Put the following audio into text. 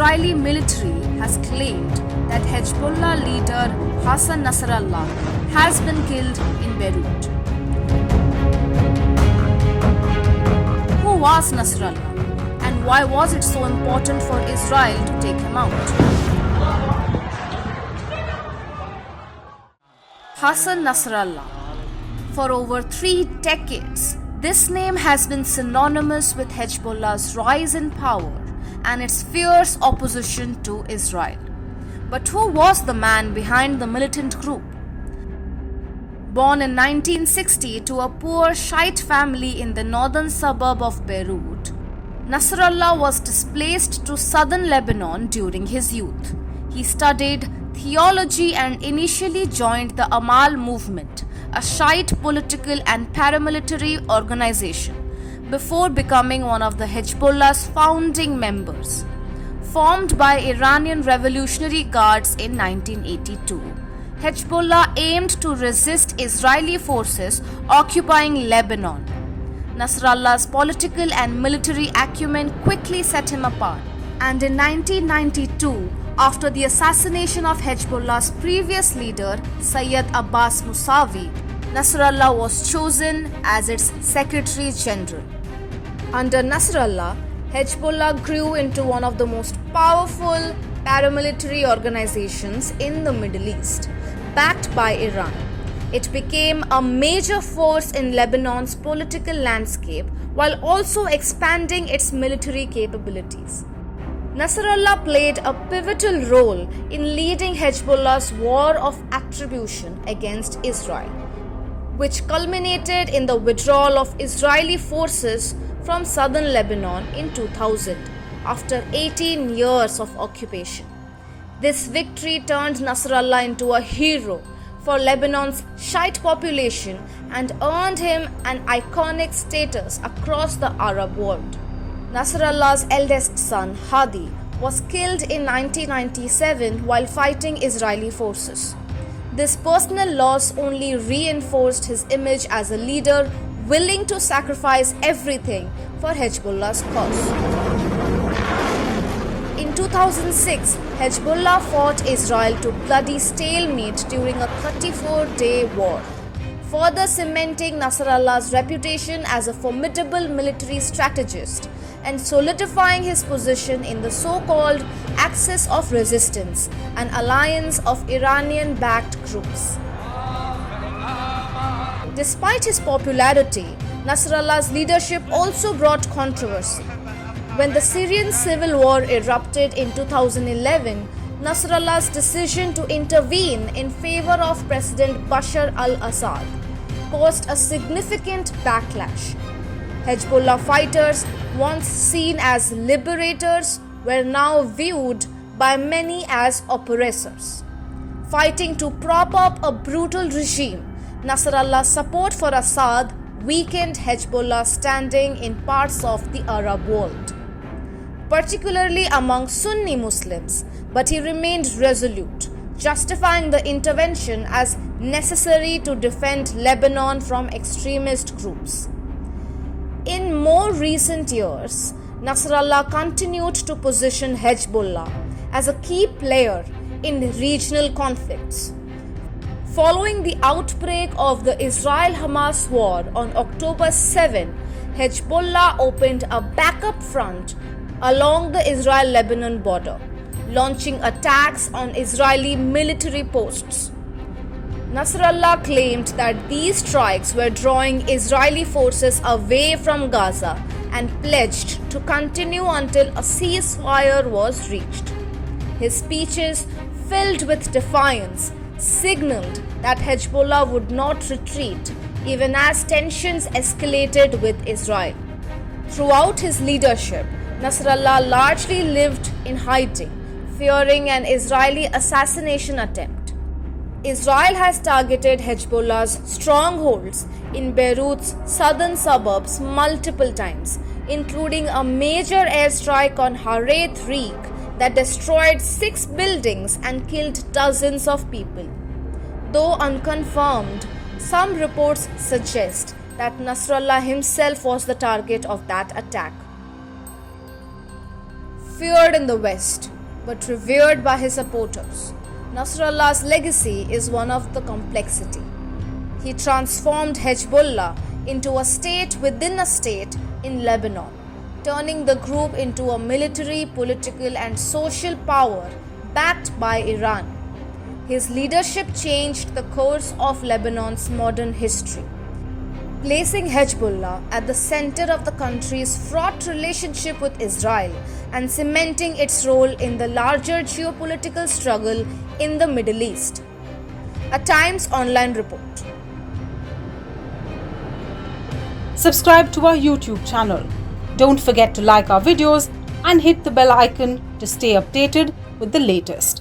Israeli military has claimed that Hezbollah leader Hassan Nasrallah has been killed in Beirut. Who was Nasrallah, and why was it so important for Israel to take him out? Hassan Nasrallah. For over 3 decades, this name has been synonymous with Hezbollah's rise in power and its fierce opposition to Israel. But who was the man behind the militant group? Born in 1960 to a poor Shiite family in the northern suburb of Beirut, Nasrallah was displaced to southern Lebanon during his youth. He studied theology and initially joined the Amal movement, a Shiite political and paramilitary organization, before becoming one of the Hezbollah's founding members. Formed by Iranian Revolutionary Guards in 1982, Hezbollah aimed to resist Israeli forces occupying Lebanon. Nasrallah's political and military acumen quickly set him apart, and in 1992, after the assassination of Hezbollah's previous leader, Sayyid Abbas Musawi, Nasrallah was chosen as its Secretary General. Under Nasrallah, Hezbollah grew into one of the most powerful paramilitary organizations in the Middle East, backed by Iran. It became a major force in Lebanon's political landscape while also expanding its military capabilities. Nasrallah played a pivotal role in leading Hezbollah's war of attribution against Israel, which culminated in the withdrawal of Israeli forces from southern Lebanon in 2000 after 18 years of occupation. This victory turned Nasrallah into a hero for Lebanon's Shiite population and earned him an iconic status across the Arab world. Nasrallah's eldest son, Hadi, was killed in 1997 while fighting Israeli forces. This personal loss only reinforced his image as a leader willing to sacrifice everything for Hezbollah's cause. In 2006, Hezbollah fought Israel to bloody stalemate during a 34-day war, further cementing Nasrallah's reputation as a formidable military strategist and solidifying his position in the so-called Axis of Resistance, an alliance of Iranian-backed groups. Despite his popularity, Nasrallah's leadership also brought controversy. When the Syrian civil war erupted in 2011, Nasrallah's decision to intervene in favor of President Bashar al-Assad caused a significant backlash. Hezbollah fighters, once seen as liberators, were now viewed by many as oppressors. Fighting to prop up a brutal regime, Nasrallah's support for Assad weakened Hezbollah's standing in parts of the Arab world, particularly among Sunni Muslims, but he remained resolute, justifying the intervention as necessary to defend Lebanon from extremist groups. In more recent years, Nasrallah continued to position Hezbollah as a key player in regional conflicts. Following the outbreak of the Israel-Hamas war on October 7, Hezbollah opened a backup front along the Israel-Lebanon border, launching attacks on Israeli military posts. Nasrallah claimed that these strikes were drawing Israeli forces away from Gaza and pledged to continue until a ceasefire was reached. His speeches, filled with defiance, signaled that Hezbollah would not retreat even as tensions escalated with Israel. Throughout his leadership, Nasrallah largely lived in hiding, fearing an Israeli assassination attempt. Israel has targeted Hezbollah's strongholds in Beirut's southern suburbs multiple times, including a major airstrike on Hareth Reek that destroyed 6 buildings and killed dozens of people. Though unconfirmed, some reports suggest that Nasrallah himself was the target of that attack. feared in the West, but revered by his supporters. Nasrallah's legacy is one of the complexity. He transformed Hezbollah into a state within a state in Lebanon, turning the group into a military, political, and social power backed by Iran. His leadership changed the course of Lebanon's modern history, placing Hezbollah at the center of the country's fraught relationship with Israel and cementing its role in the larger geopolitical struggle in the Middle East. A Times Online report. Subscribe to our YouTube channel. Don't forget to like our videos and hit the bell icon to stay updated with the latest.